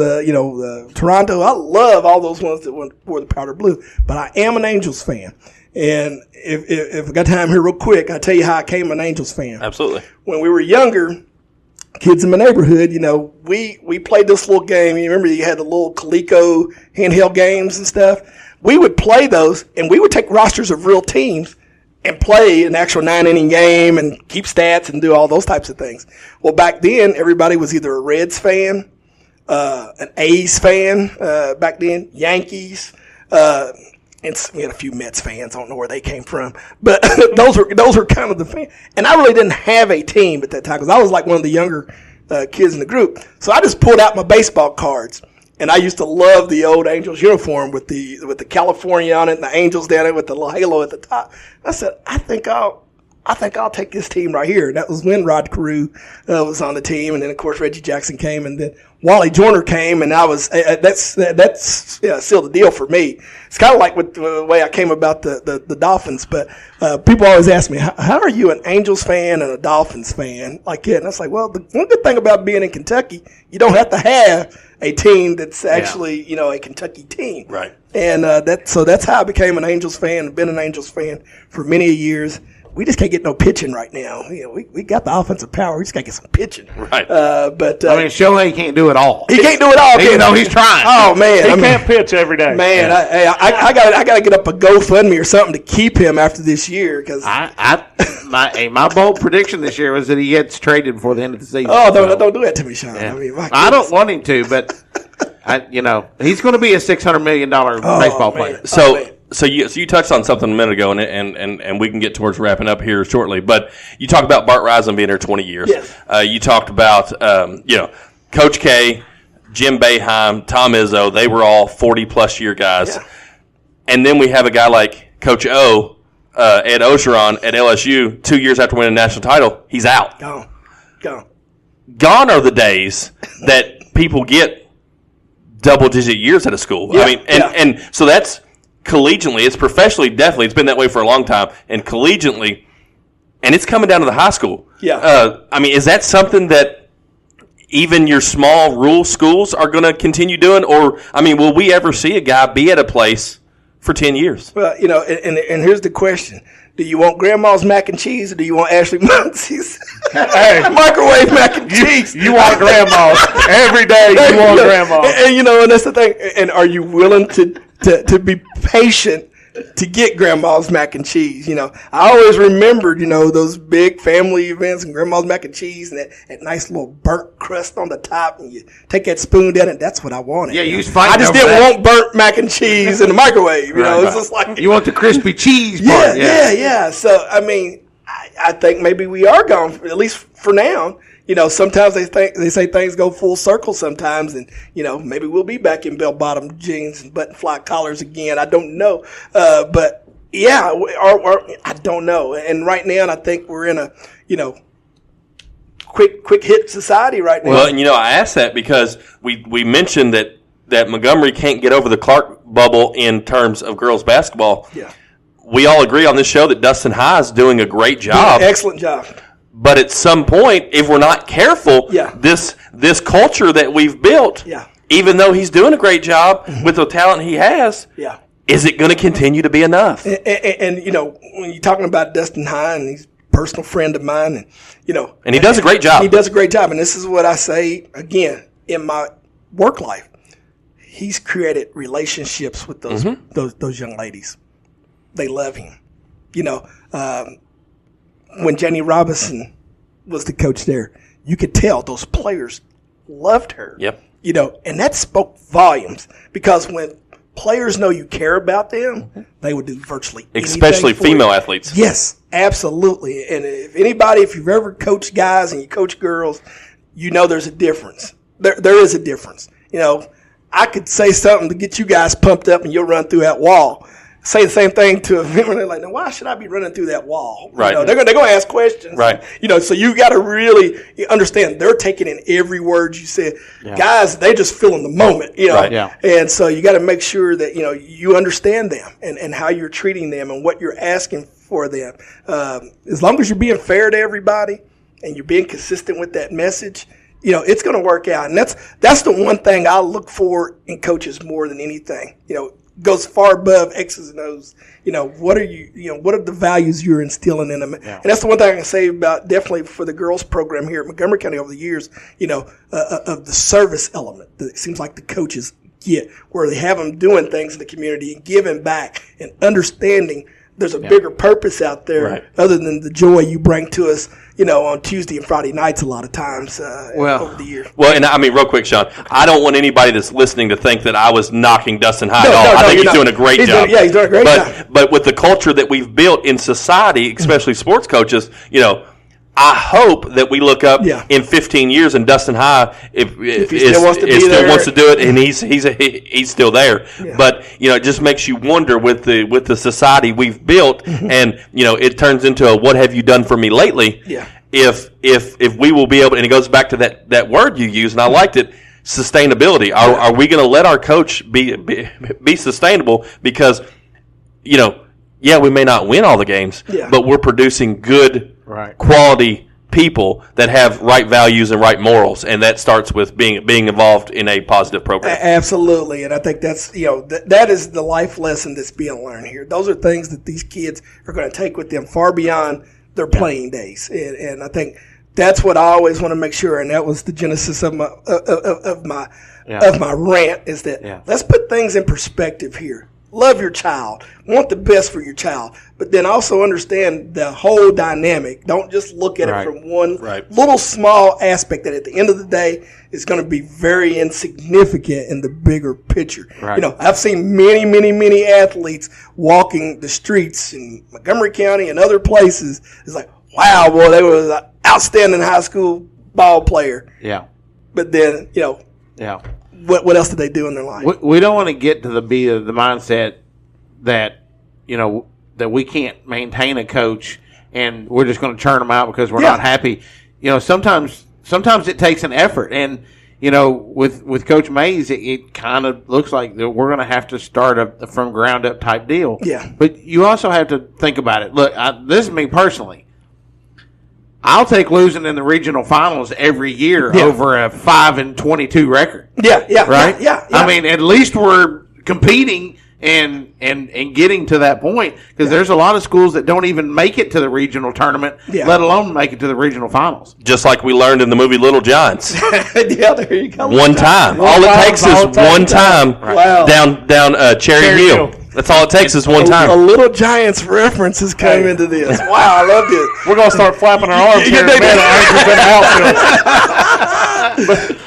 Toronto. I love all those ones that wore the powder blue. But I am an Angels fan. And if I got time here real quick, I'll tell you how I became an Angels fan. Absolutely. When we were younger, kids in my neighborhood, we played this little game. You remember you had the little Coleco handheld games and stuff? We would play those, and we would take rosters of real teams and play an actual 9-inning game and keep stats and do all those types of things. Well, back then, everybody was either a Reds fan, an A's fan, back then, Yankees, and we had a few Mets fans. I don't know where they came from, but those were kind of the fans. And I really didn't have a team at that time because I was like one of the younger kids in the group. So I just pulled out my baseball cards. And I used to love the old Angels uniform with the California on it and the Angels down it with the little halo at the top. I said, I think I'll take this team right here. And that was when Rod Carew was on the team, and then of course Reggie Jackson came, and then Wally Joyner came, and I was that's sealed the deal for me. It's kind of like with the way I came about the Dolphins, but people always ask me, how are you an Angels fan and a Dolphins fan like that? And I was like, well, the one good thing about being in Kentucky, you don't have to have a team that's actually, a Kentucky team. Right. And that's how I became an Angels fan. I've been an Angels fan for many years. We just can't get no pitching right now. We got the offensive power. We just got to get some pitching. Right. But Shohei can't do it all. He can't do it all. Even though he's trying. Oh man, he can't pitch every day. Man, I got to get up a GoFundMe or something to keep him after this year because my bold prediction this year was that he gets traded before the end of the season. Oh, don't do that to me, Sean. Yeah. I don't want him to, but he's going to be a $600 million baseball player. So you touched on something a minute ago, and we can get towards wrapping up here shortly. But you talked about Bart Rison being there 20 years. Yes. You talked about Coach K, Jim Boeheim, Tom Izzo. They were all 40-plus year guys. Yeah. And then we have a guy like Coach O, Ed Ogeron at LSU. 2 years after winning a national title, he's out. Gone are the days that people get double-digit years at a school. Yeah. And so that's collegiately, it's professionally, definitely, it's been that way for a long time, and collegiately, and it's coming down to the high school. Yeah. Is that something that even your small rural schools are going to continue doing? Or, will we ever see a guy be at a place for 10 years? Well, and here's the question. Do you want Grandma's mac and cheese or do you want Ashley Muncy's microwave mac and cheese? You want Grandma's. Every day you want Grandma's. And that's the thing. And are you willing to be patient to get Grandma's mac and cheese? I always remembered, those big family events and Grandma's mac and cheese and that nice little burnt crust on the top, and you take that spoon down, and that's what I wanted. Yeah, you I just didn't want burnt mac and cheese in the microwave. It's just like you want the crispy cheese part. Yeah. So I think maybe we are gone, at least for now. Sometimes they say things go full circle sometimes, and maybe we'll be back in bell-bottom jeans and button-fly collars again. I don't know, but yeah, I don't know. And right now, I think we're in a quick hit society right now. Well, and I asked that because we mentioned that Montgomery can't get over the Clark bubble in terms of girls basketball. Yeah, we all agree on this show that Dustin High is doing a great job. Excellent job. But at some point, if we're not careful, this culture that we've built, even though he's doing a great job with the talent he has, is it going to continue to be enough? And when you're talking about Dustin High, and he's a personal friend of mine, and he does a great job. He does a great job, and this is what I say again in my work life. He's created relationships with those young ladies. They love him. When Jenny Robinson was the coach there, you could tell those players loved her. Yep. And that spoke volumes because when players know you care about them, they would do virtually anything. Especially female athletes. Yes, absolutely. And if you've ever coached guys and you coach girls, there's a difference. There is a difference. I could say something to get you guys pumped up and you'll run through that wall. Say the same thing to a viewer. They're like, now why should I be running through that wall? Right. They're going to ask questions. Right. So you got to really understand they're taking in every word you said. Yeah. Guys, they just feeling the moment. Right. Yeah. And so you got to make sure that you understand them and how you're treating them and what you're asking for them. As long as you're being fair to everybody and you're being consistent with that message, it's going to work out. And that's the one thing I look for in coaches more than anything. Goes far above X's and O's. What are the values you're instilling in them? Yeah. And that's the one thing I can say about definitely for the girls program here at Montgomery County over the years, of the service element that it seems like the coaches get, where they have them doing things in the community and giving back and understanding there's a bigger purpose out there other than the joy you bring to us, on Tuesday and Friday nights a lot of times over the years. Well, and I mean, real quick, Sean, I don't want anybody that's listening to think that I was knocking Dustin High at all. I think he's doing a great job. He's doing a great job. But with the culture that we've built in society, especially sports coaches, I hope that we look up in 15 years and Dustin High if he still wants to do it, and he's still there. Yeah. But it just makes you wonder with the society we've built, and it turns into a "what have you done for me lately?" Yeah. If we will be able, and it goes back to that word you used, and I liked it, sustainability. Are we going to let our coach be sustainable? Because we may not win all the games, but we're producing good. Right. Quality people that have right values and right morals, and that starts with being involved in a positive program. Absolutely, and I think that's that is the life lesson that's being learned here. Those are things that these kids are going to take with them far beyond their playing days, and I think that's what I always want to make sure. And that was the genesis of my rant is that let's put things in perspective here. Love your child. Want the best for your child. But then also understand the whole dynamic. Don't just look at it from one little small aspect that at the end of the day is going to be very insignificant in the bigger picture. Right. I've seen many, many, many athletes walking the streets in Montgomery County and other places. It's like, wow, boy, they was an outstanding high school ball player. Yeah. But then, what else did they do in their life? We don't want to get to the mindset that that we can't maintain a coach and we're just going to turn them out because we're not happy. Sometimes it takes an effort, and with Coach Mays, it kind of looks like we're going to have to start a from ground up type deal. Yeah, but you also have to think about it. Look, this is me personally. I'll take losing in the regional finals every year over a 5-22 record. Right? Yeah. I mean, at least we're competing and getting to that point, because there's a lot of schools that don't even make it to the regional tournament, let alone make it to the regional finals. Just like we learned in the movie Little Giants. There you go. One time. All it takes is one time down Cherry Hill. That's all it takes is one time. A Little Giants reference has come into this. Wow, I loved it. We're going to start flapping our arms here in a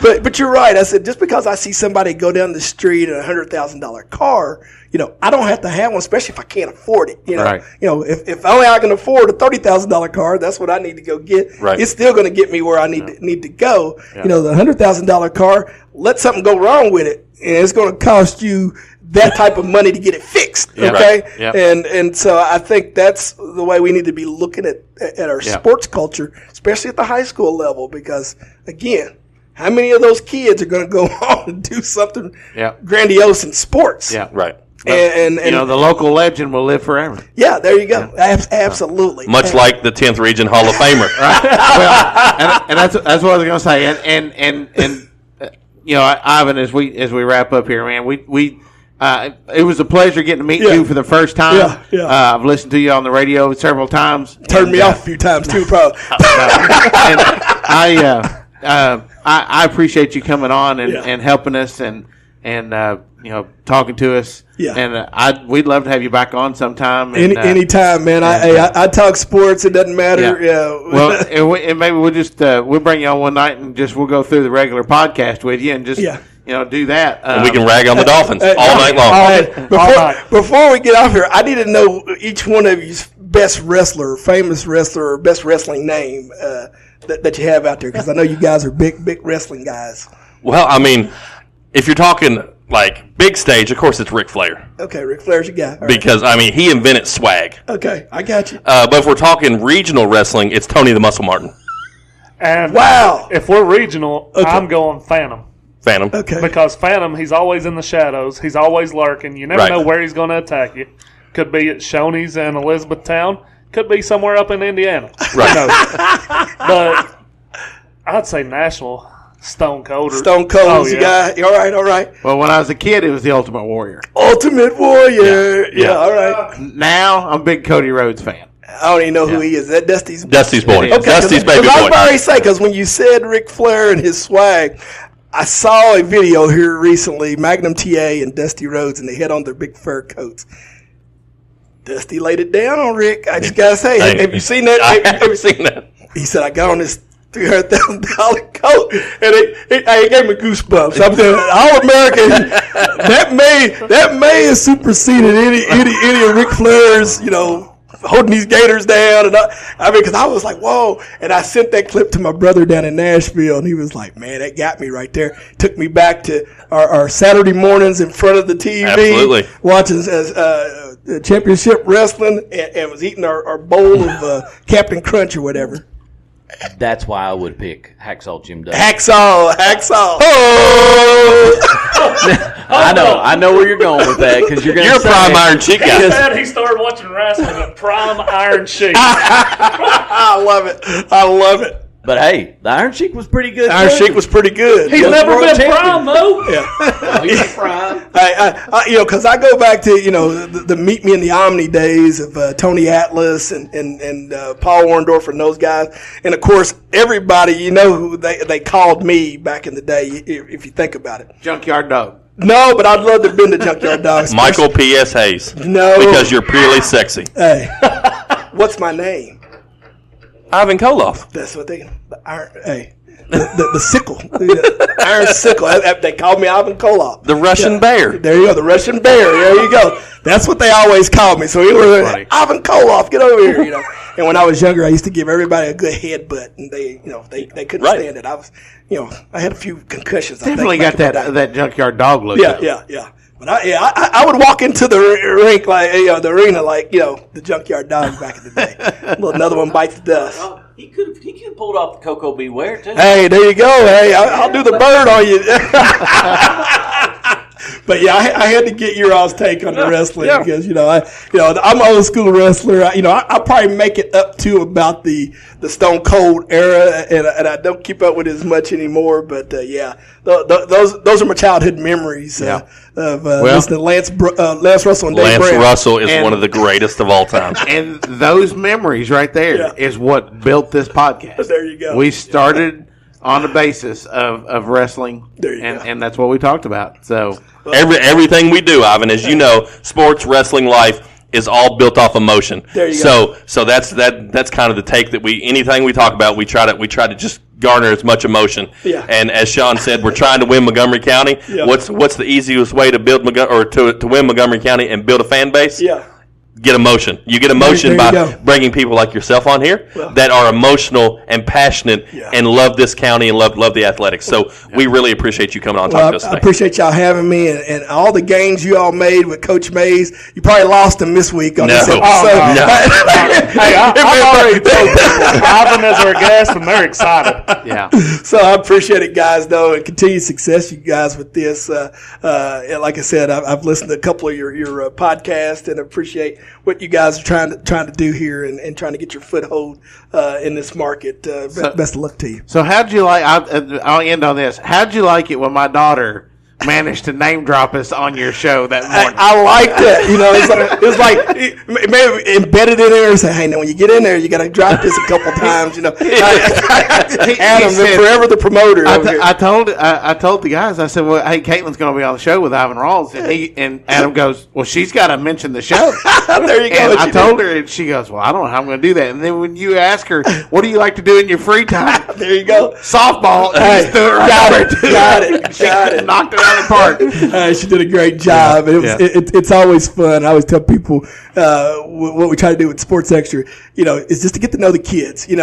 minute. But you're right. I said, just because I see somebody go down the street in a $100,000 car, I don't have to have one, especially if I can't afford it. If only I can afford a $30,000 car, that's what I need to go get. Right. It's still going to get me where I need to go. Yeah. The $100,000 car, let something go wrong with it, and it's going to cost you that type of money to get it fixed. Okay. Right. Yep. And so I think that's the way we need to be looking at our sports culture, especially at the high school level, because again, how many of those kids are going to go on and do something grandiose in sports? Yeah, right. And the local legend will live forever. Yeah, there you go. Yeah. Absolutely. Much like the 10th Region Hall of Famer. Well, and that's what I was going to say. And Ivan, as we wrap up here, man, we it was a pleasure getting to meet you for the first time. Yeah. I've listened to you on the radio several times. Turned me off a few times too, probably. And I appreciate you coming on and helping us and talking to us. Yeah. And we'd love to have you back on sometime. Anytime, man. I talk sports. It doesn't matter. Yeah. Well, and maybe we'll just we'll bring you on one night and we'll go through the regular podcast with you and just do that. And we can rag on the Dolphins all night long. Before we get off here, I need to know each one of you's best wrestler, famous wrestler, or best wrestling name that you have out there, because I know you guys are big wrestling guys. Well, I mean, if you're talking like big stage, of course it's Ric Flair. Okay, Ric Flair's your guy. All because, right. I mean, he invented swag. Okay, I got you. But if we're talking regional wrestling, it's Tony the Muscle Martin. And wow. If we're regional, I'm going Phantom. Phantom. Okay. Because Phantom, he's always in the shadows. He's always lurking. You never know where he's going to attack you. Could be at Shoney's in Elizabethtown. Could be somewhere up in Indiana. Right. But I'd say national. Stone Cold. Stone Cold's your guy. All right. Well, when I was a kid, it was the Ultimate Warrior. Ultimate Warrior. Yeah, all right. Now, I'm a big Cody Rhodes fan. I don't even know who he is. Is that Dusty's boy? Dusty's boy. Okay, Dusty's baby boy. I was about to say, because when you said Ric Flair and his swag, I saw a video here recently, Magnum TA and Dusty Rhodes, and they had on their big fur coats. Dusty laid it down on Rick. I just got to say, have you seen that? I haven't seen that. He said, I got on this $300,000 coat, and it gave me goosebumps. I'm saying, all American, that may have superseded any of Ric Flair's, holding these gators down. And because I was like, whoa. And I sent that clip to my brother down in Nashville, and he was like, man, that got me right there. Took me back to our Saturday mornings in front of the TV. Absolutely. Watching championship wrestling, and was eating our bowl of Captain Crunch or whatever. That's why I would pick Hacksaw Jim Duggan. Hacksaw. Oh! I know where you're going with that because you're a Prime Iron Sheik guy. He said he started watching wrestling at Prime Iron Sheik. I love it. But hey, the Iron Sheik was pretty good. Iron Sheik was pretty good. He's never been Prime though. Yeah, he's Prime. Because I go back to the Meet Me in the Omni days of Tony Atlas and Paul Warendorf and those guys, and of course everybody who they called me back in the day. If you think about it, Junkyard Dog. No, but I'd love to have been the Junkyard Dog. Michael P.S. Hayes. No, because you're purely sexy. Hey, what's my name? Ivan Koloff. That's what the sickle. The iron sickle. They called me Ivan Koloff. The Russian bear. There you go, the Russian bear. There you go. That's what they always called me. So he was Ivan Koloff, get over here, And when I was younger, I used to give everybody a good headbutt, and they couldn't stand it. I was, I had a few concussions. Definitely got that Junkyard Dog look. Yeah. But I would walk into the rink like the arena like the Junkyard Dog back in the day. Another one bites the dust. Well, he could have pulled off the Coco Beware too. Hey, there you go. Hey, I'll do the bird on you. But yeah, I had to get your all's take on the wrestling because I'm an old school wrestler. I probably make it up to about the Stone Cold era, and I don't keep up with it as much anymore. But those are my childhood memories of listening to Lance Russell and Dave Brown. Lance Russell is one of the greatest of all time. And those memories right there is what built this podcast. There you go. We started on the basis of wrestling, and that's what we talked about. So everything we do, Ivan, as you know, sports, wrestling, life is all built off emotion. There you go. So that's kind of the take that anything we talk about, we try to just garner as much emotion. Yeah. And as Sean said, we're trying to win Montgomery County. Yeah. What's the easiest way to build to win Montgomery County and build a fan base? Yeah. Get emotion. You get emotion by bringing people like yourself on here that are emotional and passionate and love this county and love the athletics. So we really appreciate you coming on and talking to us today. I appreciate y'all having me and all the games you all made with Coach Mays. You probably lost them this week on this episode. No. Hey, I'm already told people Ivan is our guest and they're excited. Yeah. So I appreciate it, guys, though, and continued success, you guys, with this. And like I said, I've listened to a couple of your podcasts and appreciate what you guys are trying to do here and trying to get your foothold in this market. Best of luck to you. So how'd you like? I'll end on this. How'd you like it when my daughter managed to name drop us on your show that morning? I liked that. It's like maybe embedded in there and say, hey, now when you get in there, you got to drop this a couple times. Adam, said, forever the promoter. I told the guys. I said, well, hey, Caitlin's going to be on the show with Ivan Ralls, and Adam goes, well, she's got to mention the show. There you go. And I told her, and she goes, well, I don't know how I'm going to do that. And then when you ask her, what do you like to do in your free time? There you go. Softball. Hey, got it. Got it. Knocked it out. another part. She did a great job. It's always fun. I always tell people what we try to do with Sports Extra, is just to get to know the kids. We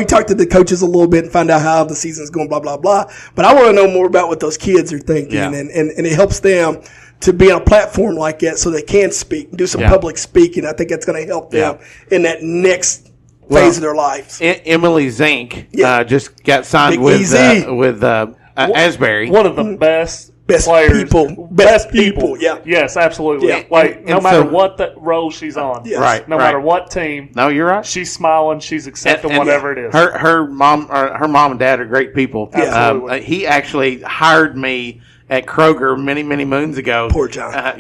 talk to the coaches a little bit and find out how the season's going, blah, blah, blah. But I want to know more about what those kids are thinking, and it helps them to be on a platform like that so they can speak, do some public speaking. I think that's going to help them in that next phase of their lives. Emily Zink just got signed with Asbury. One of the best players. Best people, yeah. Yes, absolutely. Yeah. No matter what the role she's on. Yes. Right. No matter what team. No, you're right. She's smiling. She's accepting whatever it is. Her mom and dad are great people. Absolutely. He actually hired me at Kroger many, many moons ago. Poor John.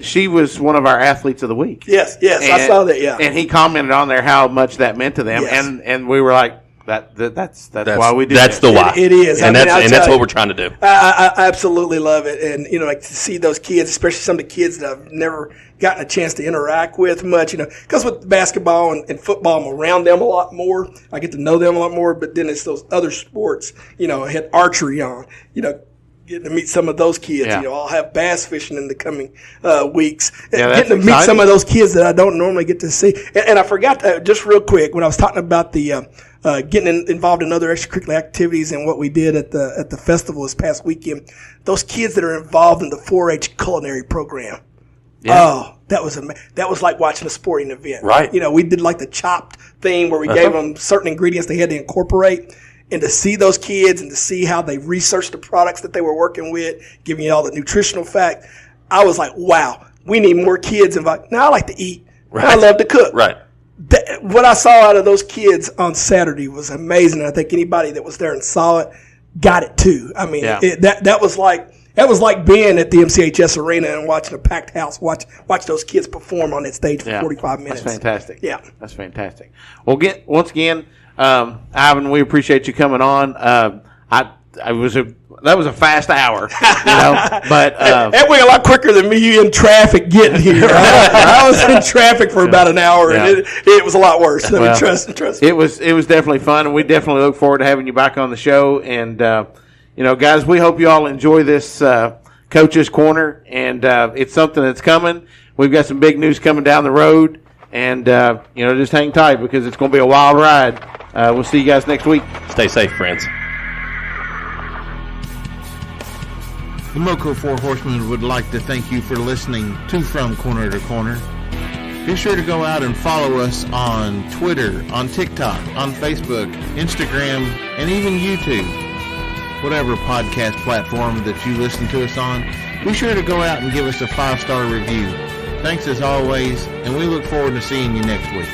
She was one of our athletes of the week. Yes, I saw that. Yeah, and he commented on there how much that meant to them, and we were like, that's why we do. That's the why. It is, and that's what we're trying to do. I absolutely love it, and like to see those kids, especially some of the kids that I've never gotten a chance to interact with much, because with basketball and football, I'm around them a lot more. I get to know them a lot more, but then it's those other sports. I had archery on. Getting to meet some of those kids. I'll have bass fishing in the coming weeks. Getting to meet some of those kids that I don't normally get to see. And I forgot, just real quick, when I was talking about the getting involved in other extracurricular activities and what we did at the festival this past weekend, those kids that are involved in the 4-H culinary program. Yeah. Oh, that was like watching a sporting event. Right. We did like the chopped thing where we gave them certain ingredients they had to incorporate. And to see those kids and to see how they researched the products that they were working with, giving you all the nutritional fact, I was like, wow, we need more kids involved. Now, I like to eat. Right. I love to cook. Right. What I saw out of those kids on Saturday was amazing. I think anybody that was there and saw it got it too. I mean, that was like being at the MCHS arena and watching a packed house, watch those kids perform on that stage for 45 minutes. That's fantastic. Yeah. That's fantastic. Well, once again, Ivan, we appreciate you coming on. That was a fast hour, but that went a lot quicker than me in traffic getting here. I was in traffic for about an hour, and it was a lot worse. Trust me. It was definitely fun, and we definitely look forward to having you back on the show. And guys, we hope you all enjoy this Coach's Corner, and it's something that's coming. We've got some big news coming down the road. And, just hang tight because it's going to be a wild ride. We'll see you guys next week. Stay safe, friends. The Moco Four Horsemen would like to thank you for listening to From Corner to Corner. Be sure to go out and follow us on Twitter, on TikTok, on Facebook, Instagram, and even YouTube. Whatever podcast platform that you listen to us on, be sure to go out and give us a 5-star review. Thanks as always, and we look forward to seeing you next week.